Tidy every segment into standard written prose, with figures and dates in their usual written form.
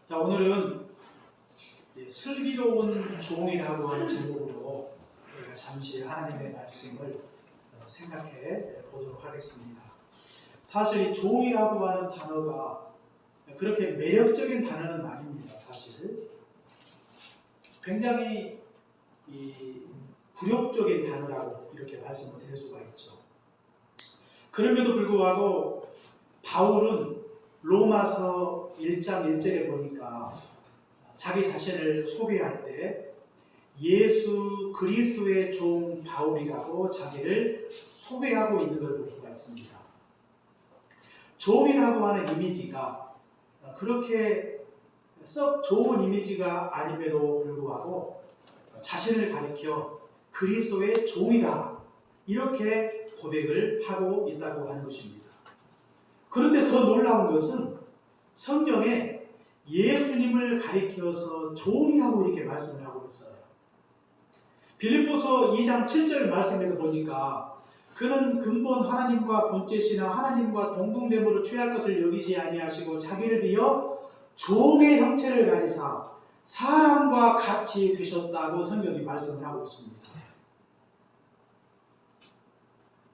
자, 오늘은 슬기로운 종이라고 하는 제목으로 우리가 잠시 하나님의 말씀을 생각해 보도록 하겠습니다. 사실 이 종이라고 하는 단어가 그렇게 매력적인 단어는 아닙니다. 사실 굉장히 굴욕적인 단어라고 이렇게 말씀을 드릴 수가 있죠. 그럼에도 불구하고 바울은 로마서 1장 1절에 보니까 자기 자신을 소개할 때 예수 그리스도의 종 바울이라고 자기를 소개하고 있는 걸 볼 수가 있습니다. 종이라고 하는 이미지가 그렇게 썩 좋은 이미지가 아님에도 불구하고 자신을 가리켜 그리스도의 종이다 이렇게 고백을 하고 있다고 하는 것입니다. 그런데 더 놀라운 것은 성경에 예수님을 가리켜서 종이라고 이렇게 말씀을 하고 있어요. 빌립보서 2장 7절 말씀에도 보니까 그는 근본 하나님과 본체시나 하나님과 동등됨으로 취할 것을 여기지 아니하시고 자기를 비어 종의 형체를 가지사 사람과 같이 되셨다고 성경이 말씀을 하고 있습니다.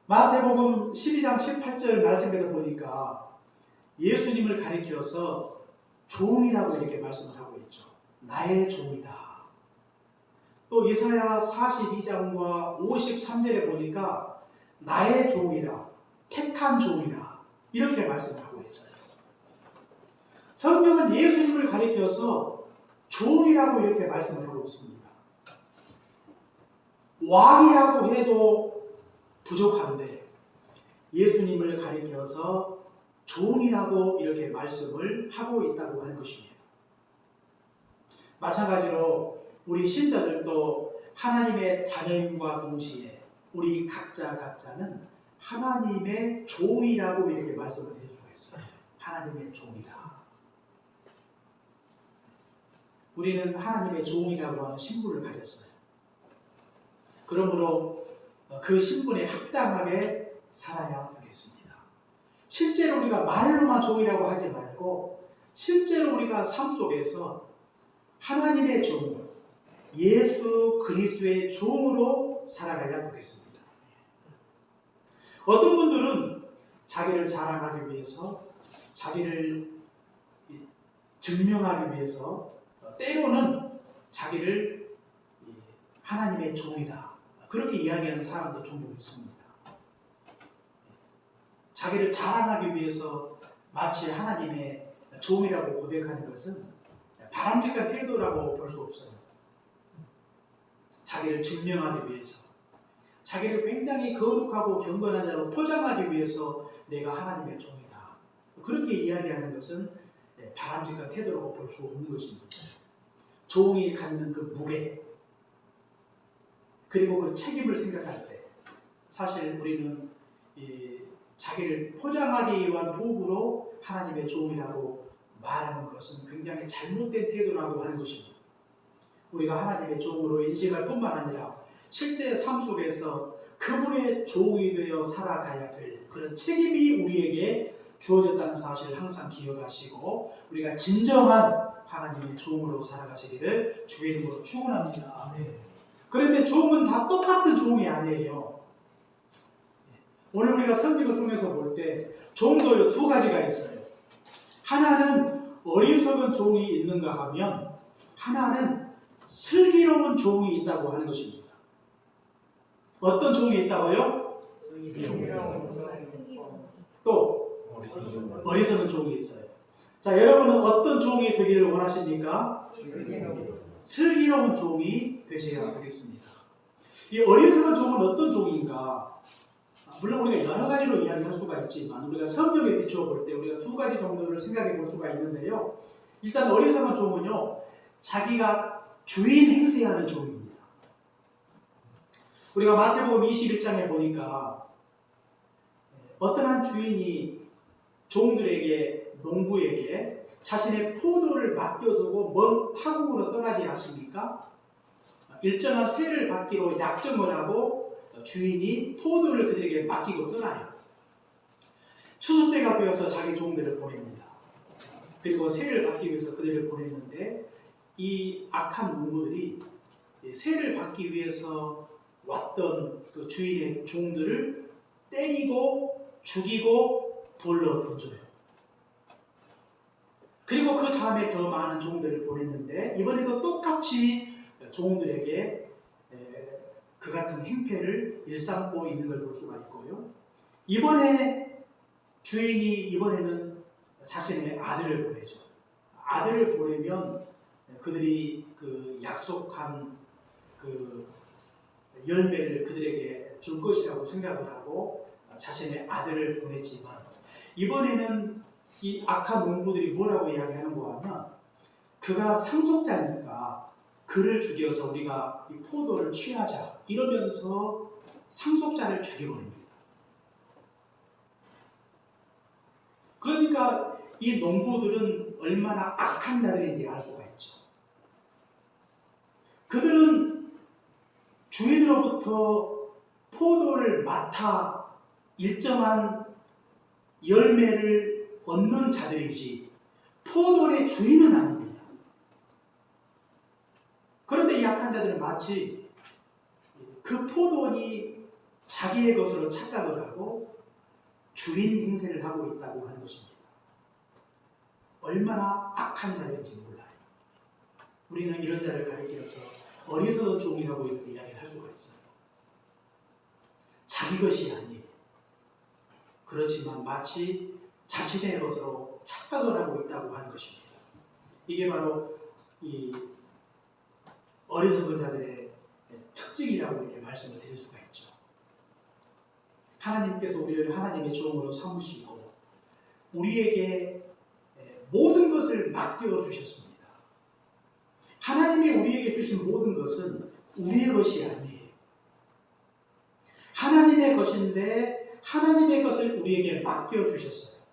마태복음 12장 18절 말씀에도 보니까 예수님을 가리켜서 종이라고 이렇게 말씀을 하고 있죠. 나의 종이다. 또 이사야 42장과 53절에 보니까 나의 종이다. 택한 종이다. 이렇게 말씀을 하고 있어요. 성경은 예수님을 가리켜서 종이라고 이렇게 말씀을 하고 있습니다. 왕이라고 해도 부족한데 예수님을 가리켜서 종이라고 이렇게 말씀을 하고 있다고 하는 것입니다. 마찬가지로 우리 신자들도 하나님의 자녀임과 동시에 우리 각자는 하나님의 종이라고 이렇게 말씀을 드릴 수가 있어요. 하나님의 종이다. 우리는 하나님의 종이라고 하는 신분을 가졌어요. 그러므로 그 신분에 합당하게 살아야 되겠습니다. 실제로 우리가 말로만 종이라고 하지 말고 실제로 우리가 삶 속에서 하나님의 종으로 예수 그리스도의 종으로 살아가야 되겠습니다. 어떤 분들은 자기를 자랑하기 위해서 자기를 증명하기 위해서 때로는 자기를 하나님의 종이다 그렇게 이야기하는 사람도 종종 있습니다. 자기를 자랑하기 위해서 마치 하나님의 종이라고 고백하는 것은 바람직한 태도라고 볼 수 없어요. 자기를 증명하기 위해서 자기를 굉장히 거룩하고 경건한 자로 포장하기 위해서 내가 하나님의 종이다 그렇게 이야기하는 것은 바람직한 태도라고 볼 수 없는 것입니다. 종이 갖는 그 무게 그리고 그 책임을 생각할 때 사실 우리는 자기를 포장하기 위한 도구로 하나님의 종이라고 말하는 것은 굉장히 잘못된 태도라고 하는 것입니다. 우리가 하나님의 종으로 인식할 뿐만 아니라 실제 삶 속에서 그분의 종이 되어 살아가야 될 그런 책임이 우리에게 주어졌다는 사실을 항상 기억하시고 우리가 진정한 하나님의 종으로 살아가시기를 주의 이름으로 축원합니다. 그런데 종은 다 똑같은 종이 아니에요. 오늘 우리가 성경을 통해서 볼 때 종도 두 가지가 있어요. 하나는 어리석은 종이 있는가 하면 하나는 슬기로운 종이 있다고 하는 것입니다. 어떤 종이 있다고요? 또 어리석은 종이 있어요. 자, 여러분은 어떤 종이 되기를 원하십니까? 슬기로운 종이 되셔야 되겠습니다. 이 어리석은 종은 어떤 종인가? 물론 우리가 여러 가지로 이야기할 수가 있지만 우리가 성경에 비추어 볼 때 우리가 두 가지 정도를 생각해 볼 수가 있는데요. 일단 어리석은 종은요, 자기가 주인 행세하는 종입니다. 우리가 마태복음 21장에 보니까 어떤 한 주인이 종들에게 농부에게 자신의 포도를 맡겨두고 먼 타국으로 떠나지 않습니까? 일정한 세를 받기로 약정을 하고 주인이 포도를 그들에게 맡기고 떠나요. 추수 때가 되어서 자기 종들을 보냅니다. 그리고 세를 받기 위해서 그들을 보낸 이 악한 농부들이 세를 받기 위해서 왔던 그 주인의 종들을 때리고 죽이고 돌로 던져요. 그리고 그 다음에 더 많은 종들을 보냈는데 이번에도 똑같이 종들에게 그 같은 행패를 일삼고 있는 걸 볼 수가 있고요. 이번에는 자신의 아들을 보내죠. 아들을 보내면 그들이 그 약속한 그 열매를 그들에게 줄 것이라고 생각을 하고 자신의 아들을 보냈지만, 이번에는 이 악한 농부들이 뭐라고 이야기하는가 하면, 그가 상속자니까 그를 죽여서 우리가 이 포도를 취하자 이러면서 상속자를 죽여버립니다. 그러니까 이 농부들은 얼마나 악한 자들인지 알 수가 있죠. 그들은 주인으로부터 포도를 맡아 일정한 열매를 얻는 자들이지 포도의 주인은 아닙니다. 그런데 이 악한 자들은 마치 그 포도원이 자기의 것으로 착각을 하고 주인 행세를 하고 있다고 하는 것입니다. 얼마나 악한 자들인지 몰라요. 우리는 이런 자를 가리켜서 어리석은 종이라고 이렇게 이야기를 할 수가 있어요. 자기 것이 아니에요. 그렇지만 마치 자신의 것으로 착각을 하고 있다고 하는 것입니다. 이게 바로 이 어리석은 자들의 특징이라고 이렇게 말씀을 드릴 수가 있죠. 하나님께서 우리를 하나님의 종으로 삼으시고 우리에게 모든 것을 맡겨주셨습니다. 하나님이 우리에게 주신 모든 것은 우리의 것이 아니에요. 하나님의 것인데 하나님의 것을 우리에게 맡겨주셨어요.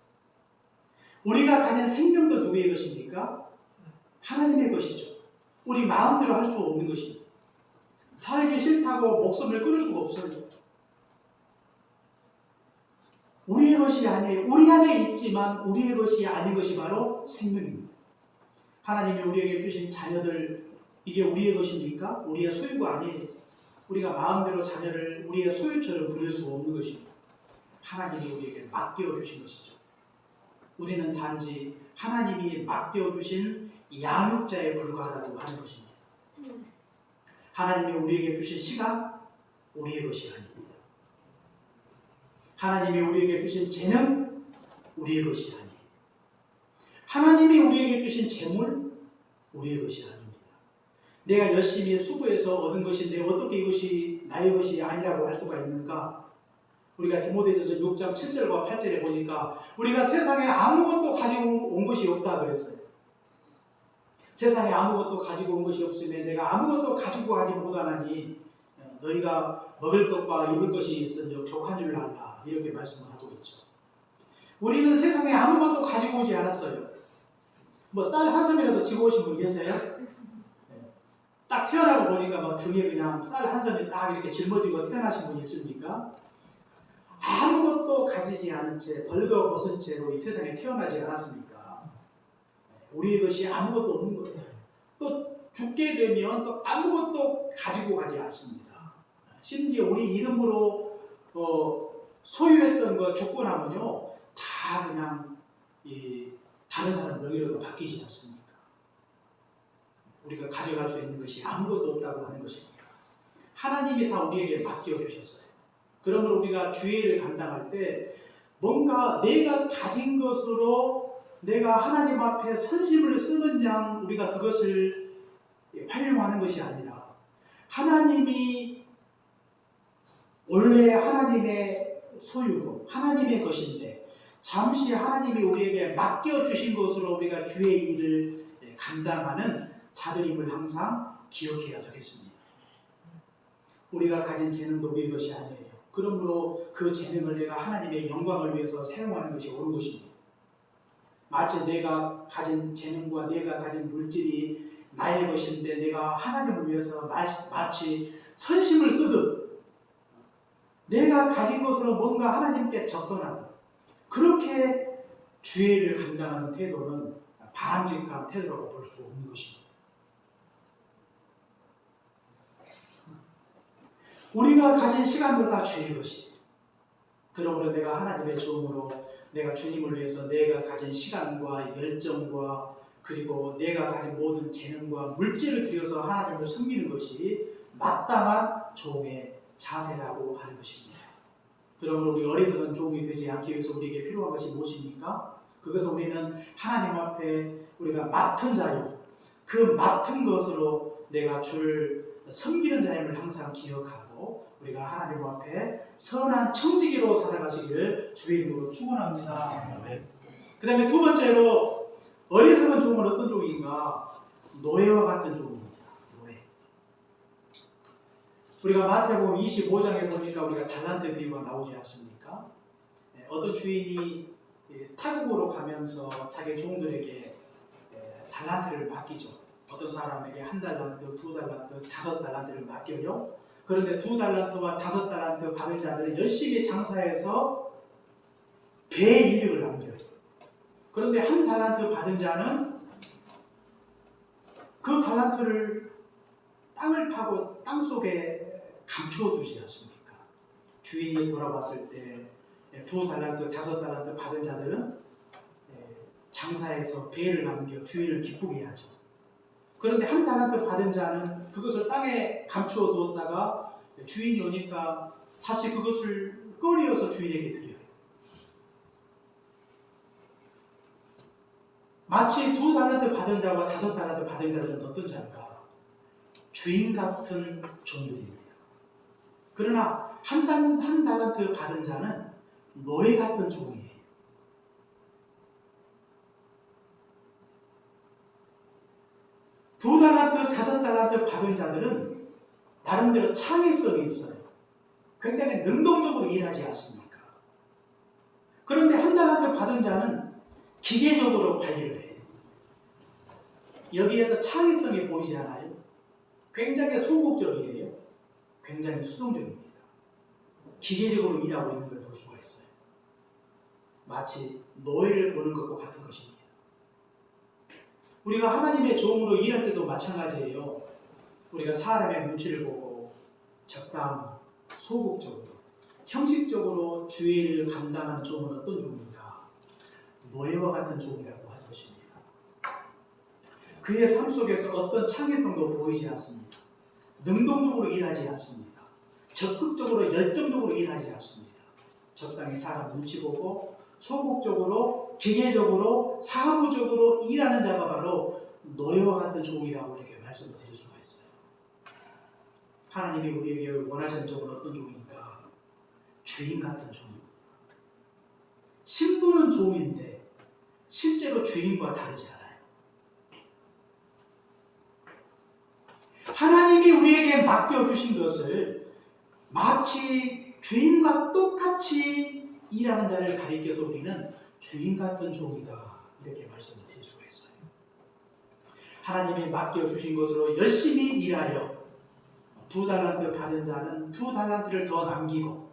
우리가 가진 생명도 누구의 것입니까? 하나님의 것이죠. 우리 마음대로 할 수 없는 것입니다. 살기 싫다고 목숨을 끊을 수가 없어요. 우리의 것이 아니에요. 우리 안에 있지만 우리의 것이 아닌 것이 바로 생명입니다. 하나님이 우리에게 주신 자녀들, 이게 우리의 것입니까? 우리의 소유가 아니에요. 우리가 마음대로 자녀를 우리의 소유처럼 부릴 수 없는 것입니다. 하나님이 우리에게 맡겨주신 것이죠. 우리는 단지 하나님이 맡겨주신 양육자에 불과하다고 하는 것입니다. 하나님이 우리에게 주신 시간, 우리의 것이 아닙니다. 하나님이 우리에게 주신 재능, 우리의 것이 아니에요. 하나님이 우리에게 주신 재물, 우리의 것이 아닙니다. 내가 열심히 수고해서 얻은 것인데 어떻게 이것이 나의 것이 아니라고 할 수가 있는가? 우리가 디모데전서 6장 7절과 8절에 보니까 우리가 세상에 아무것도 가지고 온 것이 없다 그랬어요. 세상에 아무것도 가지고 온 것이 없으면 내가 아무것도 가지고 가지 못하나니 너희가 먹을 것과 입을 것이 있은즉 족한 줄 알라, 이렇게 말씀을 하고 있죠. 우리는 세상에 아무것도 가지고 오지 않았어요. 뭐 쌀 한 섬이라도 지고 오신 분 계세요? 딱 태어나고 보니까 막 등에 그냥 쌀 한 섬이 딱 이렇게 짊어지고 태어나신 분이 있습니까? 아무것도 가지지 않은 채 벌거벗은 채로 이 세상에 태어나지 않았습니까? 우리의 것이 아무것도 없는 거예요. 또 죽게 되면 또 아무것도 가지고 가지 않습니다. 심지어 우리 이름으로 소유했던 거 죽고 나면요 다 그냥 다른 사람 명의로도 바뀌지 않습니까? 우리가 가져갈 수 있는 것이 아무것도 없다고 하는 것입니다. 하나님이 다 우리에게 맡겨주셨어요. 그러므로 우리가 주의를 감당할 때 뭔가 내가 가진 것으로 내가 하나님 앞에 선심을 쓰는 양 우리가 그것을 활용하는 것이 아니라 하나님이 원래 하나님의 소유고 하나님의 것인데 잠시 하나님이 우리에게 맡겨주신 것으로 우리가 주의 일을 감당하는 자들임을 항상 기억해야 되겠습니다. 우리가 가진 재능도 우리의 것이 아니에요. 그러므로 그 재능을 내가 하나님의 영광을 위해서 사용하는 것이 옳은 것입니다. 마치 내가 가진 재능과 내가 가진 물질이 나의 것인데 내가 하나님을 위해서 마치 선심을 쓰듯 내가 가진 것으로 뭔가 하나님께 적선하듯 그렇게 주의를 감당하는 태도는 바람직한 태도라고 볼 수 없는 것입니다. 우리가 가진 시간도 다 주의 것이. 그러므로 내가 하나님의 종으로 내가 주님을 위해서 내가 가진 시간과 열정과 그리고 내가 가진 모든 재능과 물질을 들여서 하나님을 섬기는 것이 마땅한 종의 자세라고 하는 것입니다. 그러므로 우리 어리석은 종이 되지 않기 위해서 우리에게 필요한 것이 무엇입니까? 그것은 우리는 하나님 앞에 우리가 맡은 자요. 그 맡은 것으로 내가 주를 섬기는 자임을 항상 기억하고 우리가 하나님 앞에 선한 청지기로 살아가시기를 주의 이름으로 축원합니다. 그 다음에 두 번째로 어리석은 종은 어떤 종인가? 노예와 같은 종입니다. 노예. 우리가 마태복음 25장에 보니까 우리가 달란트 비유가 나오지 않습니까? 어떤 주인이 타국으로 가면서 자기 종들에게 달란트를 맡기죠. 어떤 사람에게 1달란트, 2달란트, 5달란트를 맡겨요. 그런데 2달란트와 5달란트 받은 자들은 열심히 장사해서 배의 이득을 남겨요. 그런데 1달란트 받은 자는 그 달란트를 땅을 파고 땅 속에 감추어 두지 않습니까? 주인이 돌아왔을 때 2달란트, 5달란트 받은 자들은 장사해서 배를 남겨 주인을 기쁘게 하죠. 그런데 1달란트 받은 자는 그것을 땅에 감추어 두었다가 주인이 오니까 다시 그것을 꺼내어서 주인에게 드려요. 마치 2달란트 받은 자와 5달란트 받은 자들은 어떤 자인가? 주인 같은 종들입니다. 그러나 한 달란트 받은 자는 노예 같은 종이에요. 두 달란트, 5달란트 받은 자들은 나름대로 창의성이 있어요. 굉장히 능동적으로 일하지 않습니까? 그런데 1달란트 받은 자는 기계적으로 관리를 해요. 여기에도 창의성이 보이지 않아요? 굉장히 소극적이에요. 굉장히 수동적입니다. 기계적으로 일하고 있는 걸 볼 수가 있어요. 마치 노예를 보는 것과 같은 것입니다. 우리가 하나님의 종으로 일할 때도 마찬가지예요. 우리가 사람의 눈치를 보고 적당히, 소극적으로, 형식적으로 주의를 감당하는 종은 어떤 종인가? 노예와 같은 종이라고 하는 것입니다. 그의 삶 속에서 어떤 창의성도 보이지 않습니다. 능동적으로 일하지 않습니다. 적극적으로 열정적으로 일하지 않습니다. 적당히 사람 눈치 보고 소극적으로 기계적으로 사무적으로 일하는 자가 바로 노예와 같은 종이라고 이렇게 말씀을 드릴 수가 있어요. 하나님이 우리에게 원하시는 종은 어떤 종인가? 주인 같은 종입니다. 신분은 종인데 실제로 주인과 다르지 않아요. 하나님이 우리에게 맡겨주신 것을 마치 주인과 똑같이 일하는 자를 가리켜서 우리는 주인 같은 종이다 이렇게 말씀을 드릴 수가 있어요. 하나님이 맡겨주신 것으로 열심히 일하여 2달란트 받은 자는 2달란트를 더 남기고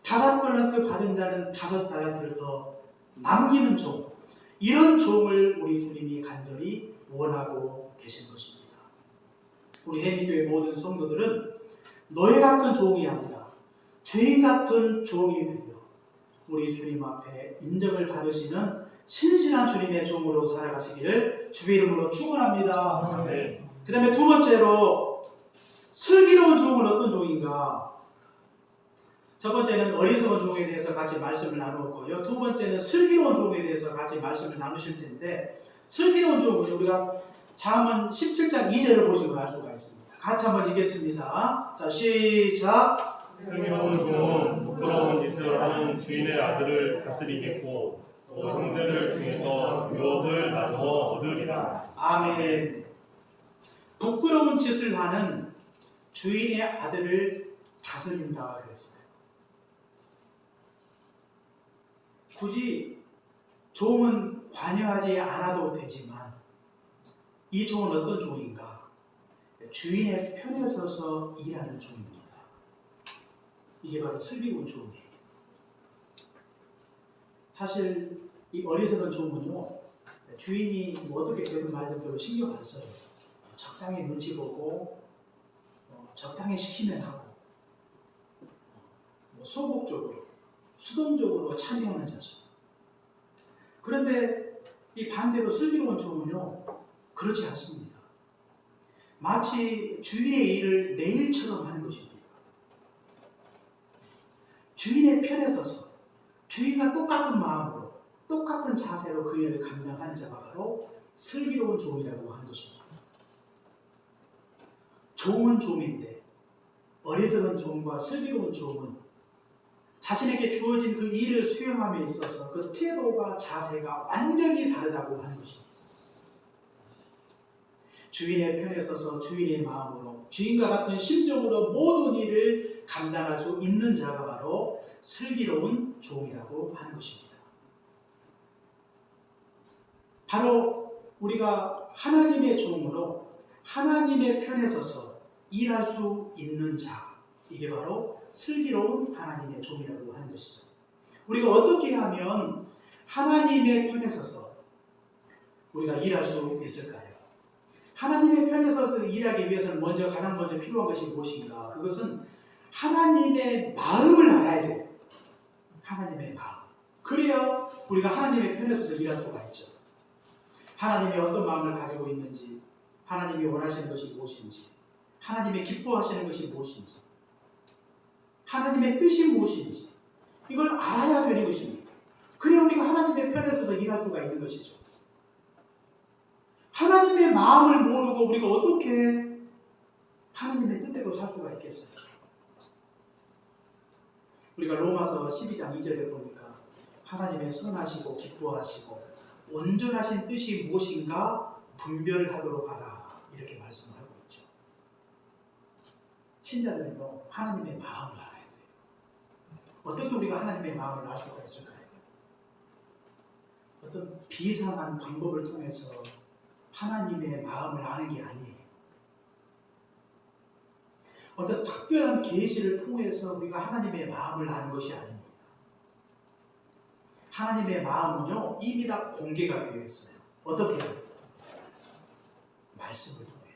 5달란트 받은 자는 5달란트를 더 남기는 종, 이런 종을 우리 주님이 간절히 원하고 계신 것입니다. 우리 해민교회 모든 성도들은 노예 같은 종이 아니라 주인 같은 종이 되어 우리 주님 앞에 인정을 받으시는 신실한 주님의 종으로 살아가시기를 주의 이름으로 축원합니다. 그 다음에 두 번째로 슬기로운 종은 어떤 종인가? 첫 번째는 어리석은 종에 대해서 같이 말씀을 나누었고요. 두 번째는 슬기로운 종에 대해서 같이 말씀을 나누실 텐데, 슬기로운 종은 우리가 잠언 17장 2절을 보시면 알 수가 있습니다. 같이 한번 읽겠습니다. 자, 시작. 슬기로운 종은 부끄러운 짓을 하는 주인의 아들을 다스리겠고 또 형제들 중에서 유업을 나누어 얻으리라. 아멘. 부끄러운 짓을 하는 주인의 아들을 다스린다 그랬어요. 굳이 종은 관여하지 않아도 되지만 이 종은 어떤 종인가? 주인의 편에 서서 일하는 종입니다. 이게 바로 슬기로운 종이에요. 사실 이 어리석은 종은요, 주인이 뭐 어떻게 되든 말든 별로 신경 안 써요. 적당히 눈치 보고 적당히 시키면 하고, 소극적으로, 수동적으로 참여하는 자죠. 그런데 이 반대로 슬기로운 종은요, 그렇지 않습니다. 마치 주인의 일을 내 일처럼 하는 것입니다. 주인의 편에 서서 주인과 똑같은 마음으로, 똑같은 자세로 그 일을 감당하는 자가 바로 슬기로운 종이라고 하는 것입니다. 종은 종인데 어리석은 종과 슬기로운 종은 자신에게 주어진 그 일을 수행함에 있어서 그 태도가 자세가 완전히 다르다고 하는 것입니다. 주인의 편에 서서 주인의 마음으로 주인과 같은 심정으로 모든 일을 감당할 수 있는 자가 바로 슬기로운 종이라고 하는 것입니다. 바로 우리가 하나님의 종으로 하나님의 편에 서서 일할 수 있는 자, 이게 바로 슬기로운 하나님의 종이라고 하는 것이죠. 우리가 어떻게 하면 하나님의 편에 서서 우리가 일할 수 있을까요? 하나님의 편에 서서 일하기 위해서는 가장 먼저 필요한 것이 무엇인가? 그것은 하나님의 마음을 알아야 돼요. 하나님의 마음. 그래야 우리가 하나님의 편에 서서 일할 수가 있죠. 하나님이 어떤 마음을 가지고 있는지, 하나님이 원하시는 것이 무엇인지, 하나님이 기뻐하시는 것이 무엇인지, 하나님의 뜻이 무엇인지, 이걸 알아야 되는 것입니다. 그래야 우리가 하나님의 편에 서서 일할 수가 있는 것이죠. 하나님의 마음을 모르고 우리가 어떻게 하나님의 뜻대로 살 수가 있겠어요? 우리가 로마서 12장 2절에 보니까 하나님의 선하시고 기뻐하시고 온전하신 뜻이 무엇인가 분별하도록 하라, 이렇게 말씀을 하고 있죠. 신자들은요, 하나님의 마음을 알아야 돼요. 어떻게 우리가 하나님의 마음을 알 수가 있을까요? 어떤 비상한 방법을 통해서 하나님의 마음을 아는 게 아니에요. 어떤 특별한 계시를 통해서 우리가 하나님의 마음을 아는 것이 아닙니다. 하나님의 마음은요, 이미 다 공개가 되어 있어요. 어떻게 해요? 말씀을 통해.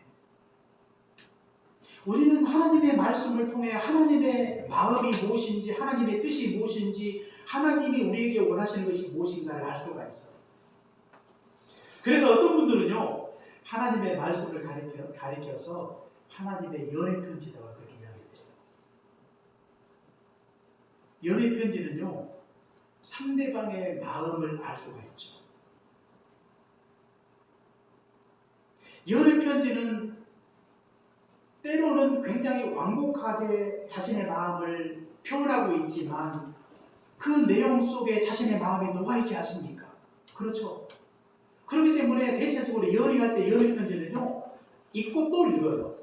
우리는 하나님의 말씀을 통해 하나님의 마음이 무엇인지, 하나님의 뜻이 무엇인지, 하나님이 우리에게 원하시는 것이 무엇인가를 알 수가 있어요. 그래서 어떤 분들은요, 하나님의 말씀을 가리켜서 하나님의 연애 편지다가 그렇게 이야기해요. 연애 편지는요, 상대방의 마음을 알 수가 있죠. 연애 편지는 때로는 굉장히 완곡하게 자신의 마음을 표현하고 있지만 그 내용 속에 자신의 마음이 녹아있지 않습니까? 그렇죠. 그렇기 때문에 대체적으로 연애할 때 연애 편지는요, 읽고 또 읽어요.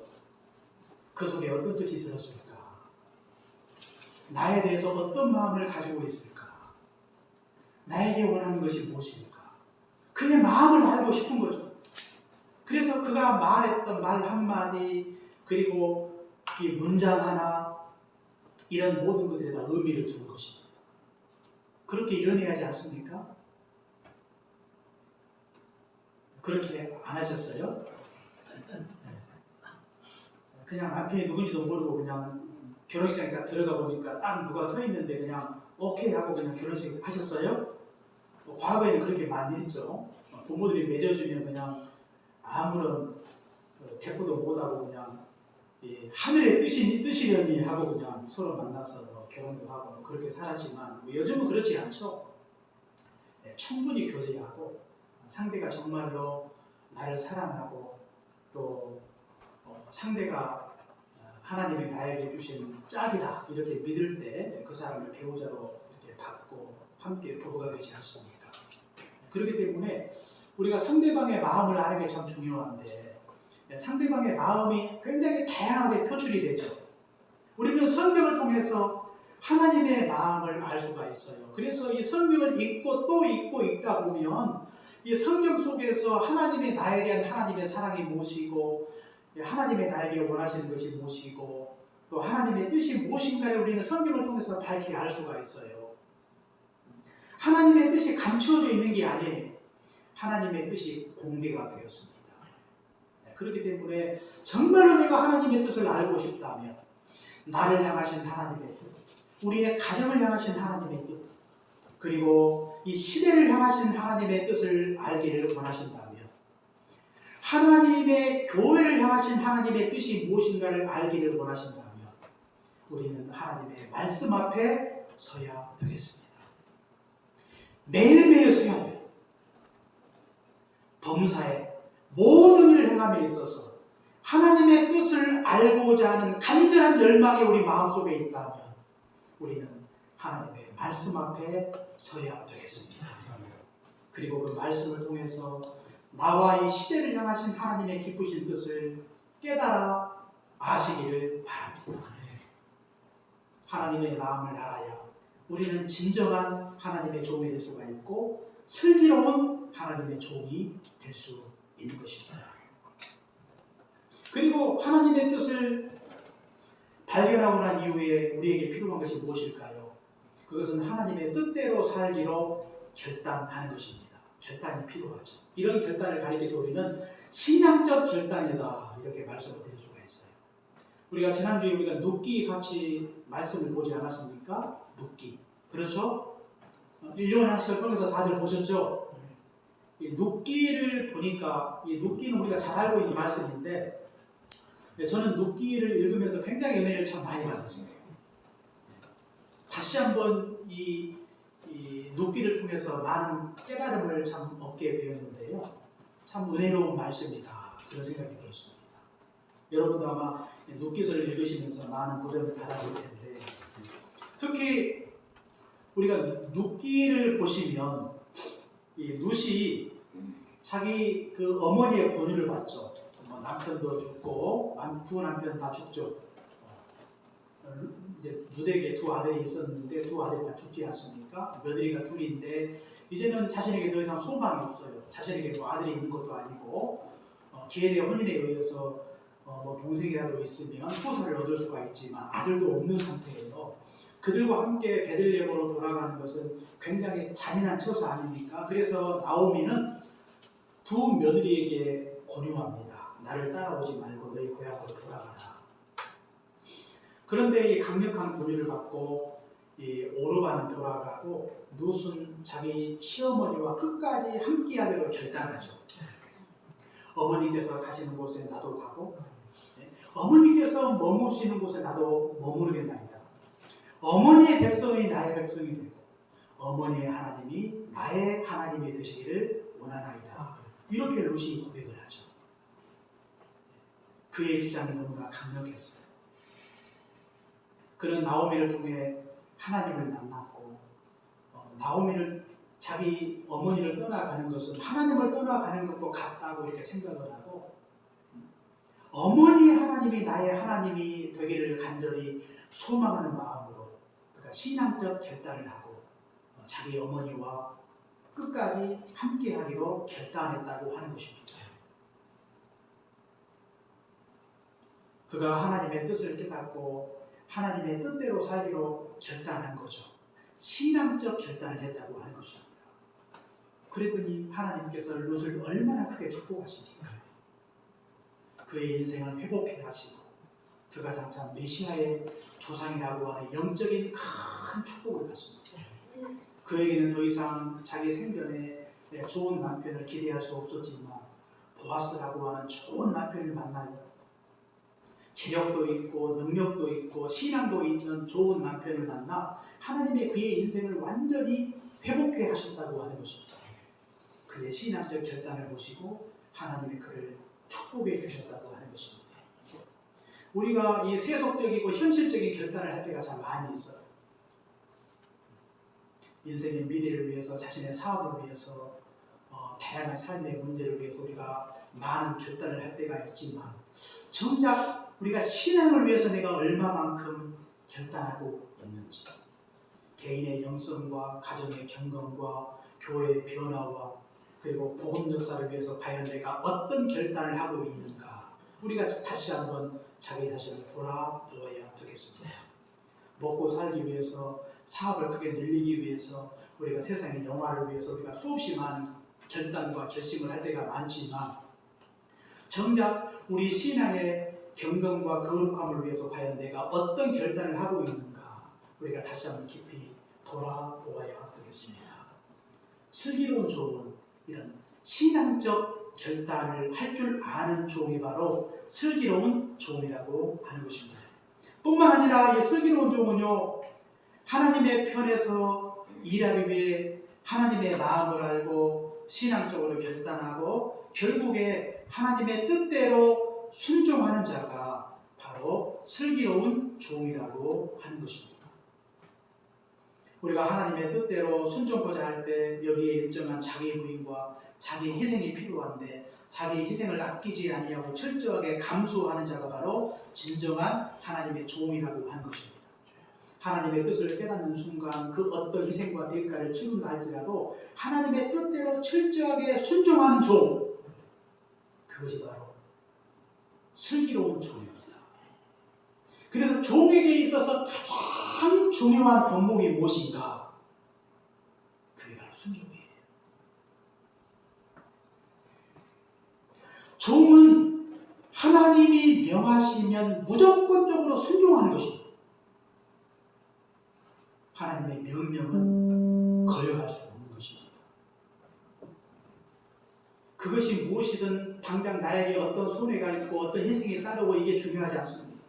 그 속에 어떤 뜻이 들었을까? 나에 대해서 어떤 마음을 가지고 있을까? 나에게 원하는 것이 무엇입니까? 그의 마음을 알고 싶은 거죠. 그래서 그가 말했던 말 한마디, 그리고 이 문장 하나, 이런 모든 것들에 다 의미를 두는 것입니다. 그렇게 연애하지 않습니까? 그렇게 안 하셨어요? 그냥 남편이 누군지도 모르고 그냥 결혼식장에 딱 들어가 보니까 딱 누가 서 있는데 그냥 오케이 하고 그냥 결혼식 하셨어요? 과거에는 그렇게 많이 했죠. 부모들이 맺어주면 그냥 아무런 대꾸도 못하고 그냥 하늘의 뜻이려니 하고 그냥 서로 만나서 결혼도 하고 그렇게 살았지만 요즘은 그렇지 않죠. 충분히 교제하고 상대가 정말로 나를 사랑하고 또 상대가 하나님이 나에게 주신 짝이다 이렇게 믿을 때 그 사람을 배우자로 이렇게 받고 함께 부부가 되지 않습니까? 그렇기 때문에 우리가 상대방의 마음을 아는 게 참 중요한데 상대방의 마음이 굉장히 다양하게 표출이 되죠. 우리는 성경을 통해서 하나님의 마음을 알 수가 있어요. 그래서 이 성경을 읽고 또 읽고 읽다 보면 이 성경 속에서 하나님의 나에 대한 하나님의 사랑이 무엇이고 하나님의 나에게 원하시는 것이 무엇이고 또 하나님의 뜻이 무엇인가를 우리는 성경을 통해서 밝히 알 수가 있어요. 하나님의 뜻이 감추어져 있는 게 아니에요. 하나님의 뜻이 공개가 되었습니다. 그렇기 때문에 정말로 내가 하나님의 뜻을 알고 싶다면 나를 향하신 하나님의 뜻, 우리의 가정을 향하신 하나님의 뜻, 그리고 이 시대를 향하신 하나님의 뜻을 알기를 원하신다면, 하나님의 교회를 향하신 하나님의 뜻이 무엇인가를 알기를 원하신다면, 우리는 하나님의 말씀 앞에 서야 되겠습니다. 매일매일 서야 돼요. 범사에 모든 일을 행함에 있어서 하나님의 뜻을 알고자 하는 간절한 열망이 우리 마음속에 있다면 우리는 하나님의 말씀 앞에 서야 되겠습니다. 그리고 그 말씀을 통해서 나와 이 시대를 향하신 하나님의 기쁘신 뜻을 깨달아 아시기를 바랍니다. 하나님의 마음을 알아야 우리는 진정한 하나님의 종이 될 수가 있고 슬기로운 하나님의 종이 될 수 있는 것입니다. 그리고 하나님의 뜻을 발견하고 난 이후에 우리에게 필요한 것이 무엇일까요? 그것은 하나님의 뜻대로 살기로 결단하는 것입니다. 결단이 필요하죠. 이런 결단을 가리켜서 우리는 신앙적 결단이다 이렇게 말씀을 드릴 수가 있어요. 우리가 지난주에 우리가 눕기 같이 말씀을 보지 않았습니까? 눕기. 그렇죠? 일요일학식을 통해서 다들 보셨죠? 이 눕기를 보니까 이 눕기는 우리가 잘 알고 있는 말씀인데 저는 눕기를 읽으면서 굉장히 은혜를 참 많이 받았어요. 다시 한번 이 눕기를 통해서 많은 깨달음을 참 얻게 되었는데요. 참 은혜로운 말씀이다 그런 생각이 들었습니다. 여러분도 아마 눕기서를 읽으시면서 많은 도전을 받았을 텐데 특히 우리가 눕기를 보시면 이 룻이 자기 그 어머니의 권유를 받죠. 남편도 죽고 두 남편 다 죽죠. 이제 룻에게 두 아들이 있었는데 두 아들이 다 죽지 않습니까? 며느리가 둘인데 이제는 자신에게 더 이상 소망이 없어요. 자신에게 뭐 아들이 있는 것도 아니고 기회대 혼인에 의해서 뭐 동생이라도 있으면 후손을 얻을 수가 있지만 아들도 없는 상태예요. 그들과 함께 베들레헴으로 돌아가는 것은 굉장히 잔인한 처사 아닙니까? 그래서 나오미는 두 며느리에게 권유합니다. 나를 따라오지 말고 너희 고향으로 돌아가라. 그런데 이 강력한 권유를 받고 이 오르바는 돌아가고 룻은 자기 시어머니와 끝까지 함께하기로 결단하죠. 어머니께서 가시는 곳에 나도 가고 어머니께서 머무시는 곳에 나도 머무르겠나이다. 어머니의 백성이 나의 백성이 되고 어머니의 하나님이 나의 하나님이 되시기를 원하나이다. 이렇게 룻이 고백을 하죠. 그의 주장이 너무나 강력했어요. 그는 나오미를 통해 하나님을 만났고 나오미를 자기 어머니를 떠나가는 것은 하나님을 떠나가는 것과 같다고 이렇게 생각을 하고 어머니의 하나님이 나의 하나님이 되기를 간절히 소망하는 마음으로 그가 신앙적 결단을 하고 자기 어머니와 끝까지 함께하기로 결단했다고 하는 것입니다. 그가 하나님의 뜻을 깨닫고 하나님의 뜻대로 살기로 결단한 거죠. 신앙적 결단을 했다고 하는 것입니다. 그랬더니 하나님께서 룻을 얼마나 크게 축복하십니까? 그의 인생을 회복해 하시고 그가 장차 메시아의 조상이라고 하는 영적인 큰 축복을 받습니다. 그에게는 더 이상 자기 생전에 좋은 남편을 기대할 수 없었지만 보아스라고 하는 좋은 남편을 만나요. 재력도 있고 능력도 있고 신앙도 있는 좋은 남편을 만나 하나님의 그의 인생을 완전히 회복해 하셨다고 하는 것입니다. 그의 신앙적 결단을 보시고 하나님이 그를 축복해 주셨다고 하는 것입니다. 우리가 이 세속적이고 현실적인 결단을 할 때가 참 많이 있어요. 인생의 미래를 위해서 자신의 사업을 위해서 다양한 삶의 문제를 위해서 우리가 많은 결단을 할 때가 있지만 정작 우리가 신앙을 위해서 내가 얼마만큼 결단하고 있는지 개인의 영성과 가정의 경건과 교회의 변화와 그리고 복음 역사를 위해서 과연 내가 어떤 결단을 하고 있는가 우리가 다시 한번 자기 자신을 돌아보아야 되겠습니다. 먹고 살기 위해서 사업을 크게 늘리기 위해서 우리가 세상의 영화를 위해서 우리가 수없이 많은 결단과 결심을 할 때가 많지만 정작 우리 신앙의 경건과 거룩함을 위해서 과연 내가 어떤 결단을 하고 있는가 우리가 다시 한번 깊이 돌아보아야 되겠습니다. 슬기로운 종은 이런 신앙적 결단을 할 줄 아는 종이 바로 슬기로운 종이라고 하는 것입니다. 뿐만 아니라 이 슬기로운 종은요, 하나님의 편에서 일하기 위해 하나님의 마음을 알고 신앙적으로 결단하고 결국에 하나님의 뜻대로 순종하는 자가 바로 슬기로운 종이라고 하는 것입니다. 우리가 하나님의 뜻대로 순종하고자 할 때 여기에 일정한 자기 부인과 자기 희생이 필요한데 자기 희생을 아끼지 아니하고 철저하게 감수하는 자가 바로 진정한 하나님의 종이라고 하는 것입니다. 하나님의 뜻을 깨닫는 순간 그 어떤 희생과 대가를 치른다 할지라도 하나님의 뜻대로 철저하게 순종하는 종, 그것이 바로 슬기로운 종입니다. 그래서 종에게 있어서 가장 중요한 덕목이 무엇인가? 그게 바로 순종이에요. 종은 하나님이 명하시면 무조건적으로 순종하는 것입니다. 하나님의 명령은 거역할 수 없는 것입니다. 그것이 무엇이든 당장 나에게 어떤 손해가 있고 어떤 희생이 따르고 이게 중요하지 않습니다.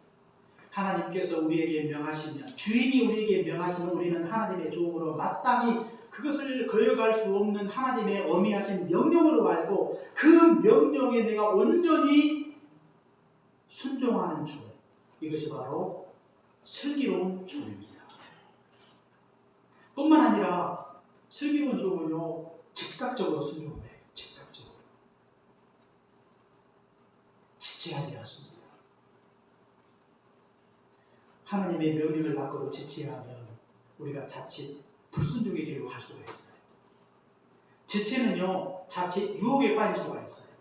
하나님께서 우리에게 명하시면, 주인이 우리에게 명하시면 우리는 하나님의 종으로 마땅히 그것을 거역할 수 없는 하나님의 엄미하신 명령으로 알고 그 명령에 내가 온전히 순종하는 종, 이것이 바로 슬기로운 종입니다. 뿐만 아니라 슬기로운 종은요, 즉각적으로 순종을 해요. 즉각적으로. 지체하지 않습니다. 하나님의 명령을 받고도 지체하면 우리가 자칫 불순종의 길로 갈 수가 있어요. 지체는요, 자칫 유혹에 빠질 수가 있어요.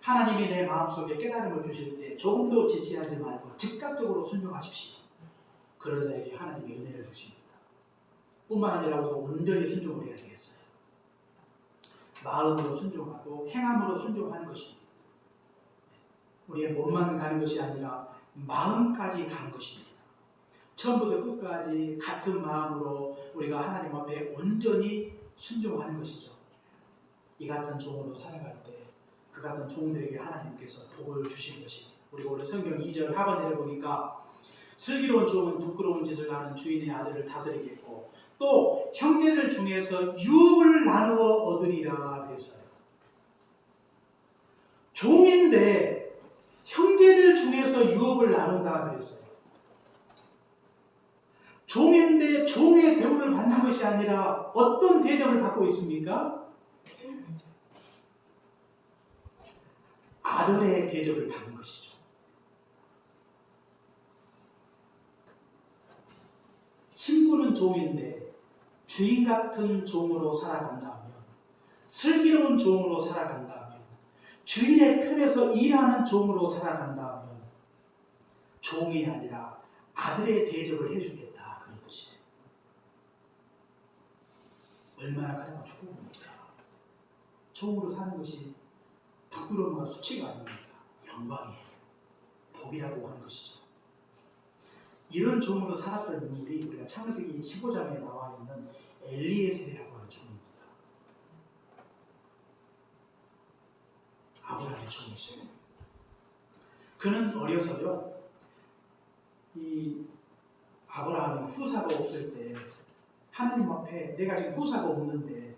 하나님이 내 마음속에 깨달음을 주실 때 조금도 지체하지 말고 즉각적으로 순종하십시오. 그런 자에게 하나님의 은혜를 주십니다. 뿐만 아니라 우리가 온전히 순종을 해야 되겠어요. 마음으로 순종하고 행함으로 순종하는 것입니다. 우리의 몸만 가는 것이 아니라 마음까지 가는 것입니다. 처음부터 끝까지 같은 마음으로 우리가 하나님 앞에 온전히 순종하는 것이죠. 이 같은 종으로 살아갈 때 그 같은 종들에게 하나님께서 복을 주시는 것입니다. 우리가 오늘 성경 2절 하반절에 보니까 슬기로운 종은 부끄러운 짓을 하는 주인의 아들을 다스리겠고 또 형제들 중에서 유업을 나누어 얻으리라 그랬어요. 종인데 형제들 중에서 유업을 나눈다 그랬어요. 종인데 종의 대우를 받는 것이 아니라 어떤 대접을 받고 있습니까? 아들의 대접을 받는 것이죠. 신부는 종인데 주인 같은 종으로 살아간다면, 슬기로운 종으로 살아간다면, 주인의 편에서 일하는 종으로 살아간다면 종이 아니라 아들의 대접을 해주겠다, 그런 뜻이에요. 얼마나 가장 축복입니까? 종으로 사는 것이 부끄러움과 수치가 아닙니다. 영광이에요. 복이라고 하는 것이죠. 이런 종으로 살았던 인물이 우리가 창세기 15장에 나와 있는 엘리에셀이라고 하는 종입니다. 아브라함의 종이죠. 그는 어려서요, 이 아브라함이 후사가 없을 때 하나님 앞에 내가 지금 후사가 없는데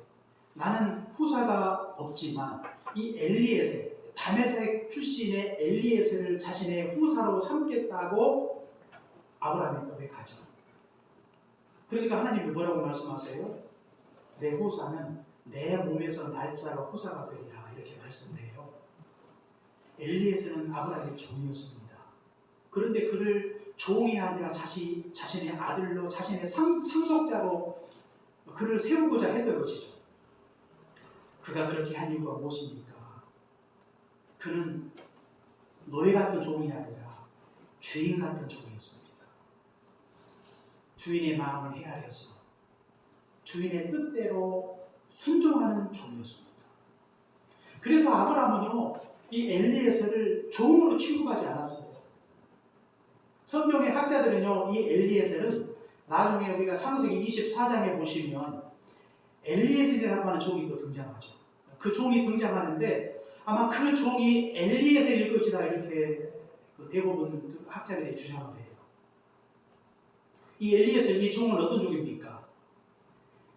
나는 후사가 없지만 이 엘리에셀, 다메섹 출신의 엘리에셀을 자신의 후사로 삼겠다고 아브라함이 고백하죠. 그러니까 하나님이 뭐라고 말씀하세요? 내 후사는 내 몸에서 날짜가 후사가 되리라, 이렇게 말씀해요. 엘리에셀은 아브라함의 종이었습니다. 그런데 그를 종이 아니라 자신의 아들로, 자신의 상속자로 그를 세우고자 했던 것이죠. 그가 그렇게 한 이유가 무엇입니까? 그는 노예 같은 종이 아니라 주인 같은 종이었습니다. 주인의 마음을 헤아려서 주인의 뜻대로 순종하는 종이었습니다. 그래서 아브라함은요, 이 엘리에셀을 종으로 취급하지 않았어요. 성경의 학자들은요, 이 엘리에셀은 나중에 우리가 창세기 24장에 보시면 엘리에셀이라고 하는 종이 또 등장하죠. 그 종이 등장하는데 아마 그 종이 엘리에셀일 것이다 이렇게 대부분 학자들이 주장을 해요. 이 엘리에셀, 이 종은 어떤 종입니까?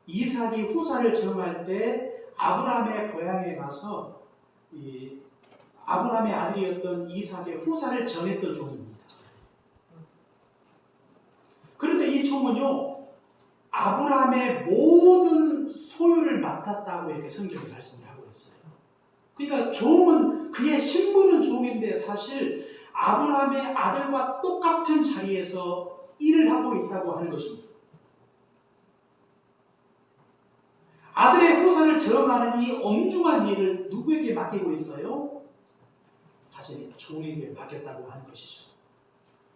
이삭이 후사를 정할 때 아브라함의 고향에 가서 이 아브라함의 아들이었던 이삭의 후사를 정했던 종입니다. 그런데 이 종은요, 아브라함의 모든 소유를 맡았다고 이렇게 성경이 말씀을 하고 있어요. 그러니까 종은, 그의 신분은 종인데 사실 아브라함의 아들과 똑같은 자리에서 일을 하고 있다고 하는 것입니다. 아들의 후사를 정하는 이 엄중한 일을 누구에게 맡기고 있어요? 자신의 종에게 맡겼다고 하는 것이죠.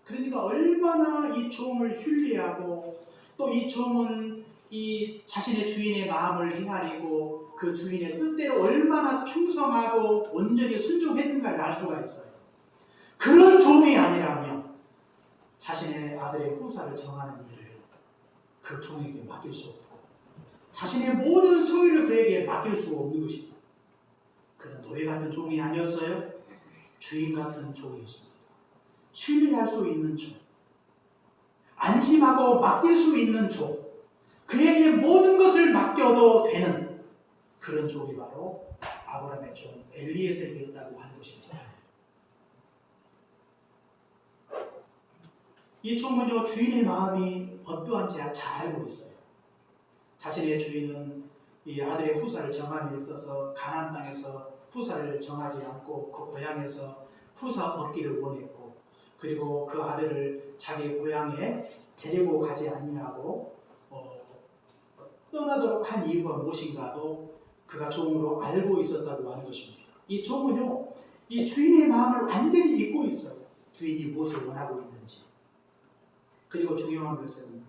그러니까 얼마나 이 종을 신뢰하고 또 이 종은 이 자신의 주인의 마음을 헤아리고 그 주인의 뜻대로 얼마나 충성하고 온전히 순종했는가를 알 수가 있어요. 그런 종이 아니라면 자신의 아들의 후사를 정하는 일을 그 종에게 맡길 수 없고 자신의 모든 소유를 그에게 맡길 수 없는 것입니다. 그는 노예 같은 종이 아니었어요. 주인 같은 종이었습니다. 신뢰할 수 있는 종, 안심하고 맡길 수 있는 종, 그에게 모든 것을 맡겨도 되는 그런 종이 바로 아브라함의 종 엘리에셀이었다고 하는 것입니다. 이 종은요, 주인의 마음이 어떠한지 잘 알고 있어요. 자신의 주인은 이 아들의 후사를 정함에 있어서 가나안 땅에서 후사를 정하지 않고 그 고향에서 후사 얻기를 원했고, 그리고 그 아들을 자기 고향에 데리고 가지 아니하고 떠나도록 한 이유가 무엇인가도 그가 종으로 알고 있었다고 하는 것입니다. 이 종은요, 이 주인의 마음을 완전히 잊고 있어요. 주인이 무엇을 원하고 있는지. 그리고 중요한 것은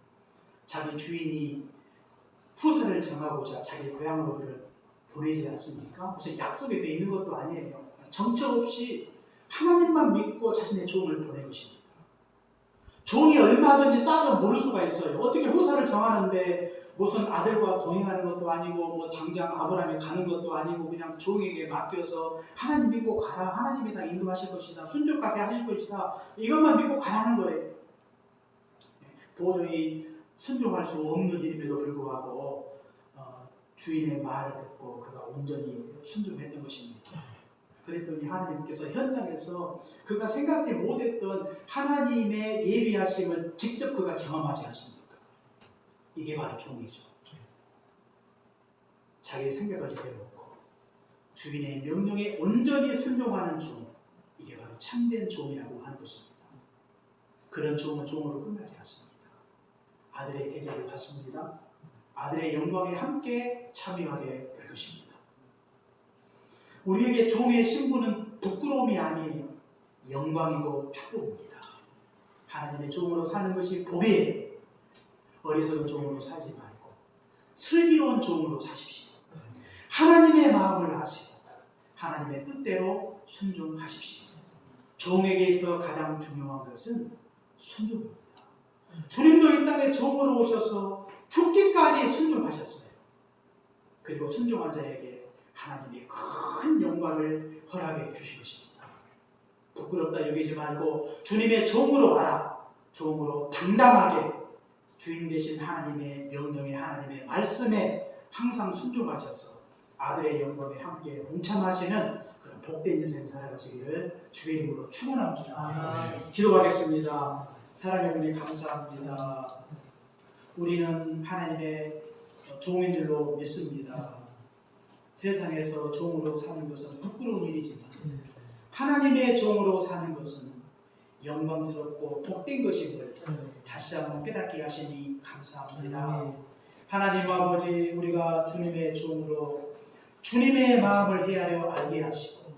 자기 주인이 후사를 정하고자 자기 고향으로 그를 보내지 않습니까? 무슨 약속이 되어 있는 것도 아니에요. 정처 없이 하나님만 믿고 자신의 종을 보낸 것입니다. 종이 얼마든지 따져 모를 수가 있어요. 어떻게 후사를 정하는데 무슨 아들과 동행하는 것도 아니고 뭐 당장 아브라함이 가는 것도 아니고 그냥 종에게 맡겨서 하나님 믿고 가라, 하나님이 다 인도하실 것이다, 순종하게 하실 것이다, 이것만 믿고 가라는 거예요. 도저히 순종할 수 없는 일임에도 불구하고 주인의 말을 듣고 그가 온전히 순종했던 것입니다. 그랬더니 하나님께서 현장에서 그가 생각지 못했던 하나님의 예비하심을 직접 그가 경험하지 않습니까? 이게 바로 종이죠. 자기의 생각을 내려놓고 주인의 명령에 온전히 순종하는 종, 이게 바로 참된 종이라고 하는 것입니다. 그런 종은 종으로 끝나지 않습니다. 아들의 대접을 받습니다. 아들의 영광에 함께 참여하게 될 것입니다. 우리에게 종의 신분은 부끄러움이 아니에요. 영광이고 축복입니다. 하나님의 종으로 사는 것이 복이에요. 어리석은 종으로 살지 말고 슬기로운 종으로 사십시오. 하나님의 마음을 아시고 하나님의 뜻대로 순종하십시오. 종에게 있어 가장 중요한 것은 순종입니다. 주님도 이 땅에 종으로 오셔서 죽기까지 순종하셨어요. 그리고 순종한 자에게 하나님이 큰 영광을 허락해 주신 것입니다. 부끄럽다 여기지 말고 주님의 종으로 와라. 종으로 당당하게 주인 되신 하나님의 명령에, 하나님의 말씀에 항상 순종하셔서 아들의 영광에 함께 동참하시는 그런 복된 인생 살아가시기를 주의 이름으로 축원합니다. 기도하겠습니다. 사랑의 은혜 감사합니다. 우리는 하나님의 종인들로 믿습니다. 세상에서 종으로 사는 것은 부끄러운 일이지만 하나님의 종으로 사는 것은 영광스럽고 복된 것임을 다시 한번 깨닫게 하시니 감사합니다. 하나님 아버지, 우리가 주님의 종으로 주님의 마음을 헤아려 알게 하시고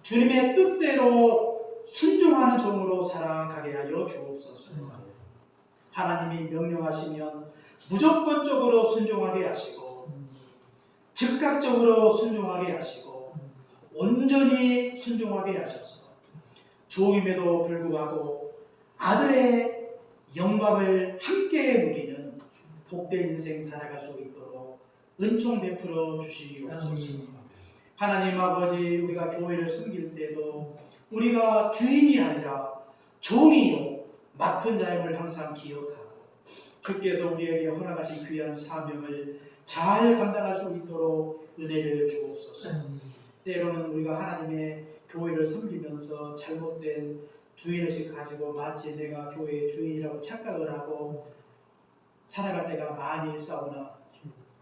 주님의 뜻대로 순종하는 종으로 살아가게 하여 주옵소서. 하나님이 명령하시면 무조건적으로 순종하게 하시고 즉각적으로 순종하게 하시고 온전히 순종하게 하셔서 종임에도 불구하고 아들의 영광을 함께 누리는 복된 인생 살아갈 수 있도록 은총 베풀어 주시옵소서. 하나님 아버지, 우리가 교회를 섬길 때도 우리가 주인이 아니라 종이요 맡은 자임을 항상 기억하고 주께서 우리에게 허락하신 귀한 사명을 잘 감당할 수 있도록 은혜를 주옵소서. 때로는 우리가 하나님의 교회를 섬기면서 잘못된 주인의식 가지고 마치 내가 교회의 주인이라고 착각을 하고 살아갈 때가 많이 있사오나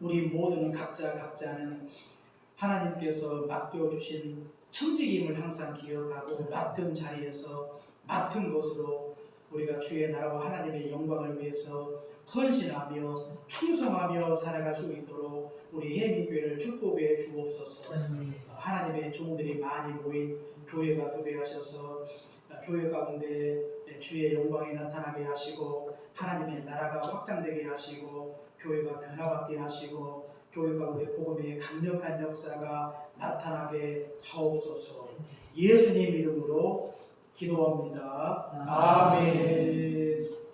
우리 모두는 각자는 하나님께서 맡겨주신 청직임을 항상 기억하고 맡은 자리에서 맡은 것으로 우리가 주의 나라와 하나님의 영광을 위해서 헌신하며 충성하며 살아갈 수 있도록 우리 해민교회를 축복해 주옵소서. 하나님의 종들이 많이 모인 교회가 되게 하셔서 교회 가운데 주의 영광이 나타나게 하시고 하나님의 나라가 확장되게 하시고 교회가 변화받게 하시고 교회 가운데 복음의 강력한 역사가 나타나게 하옵소서. 예수님 이름으로 기도합니다. 아멘.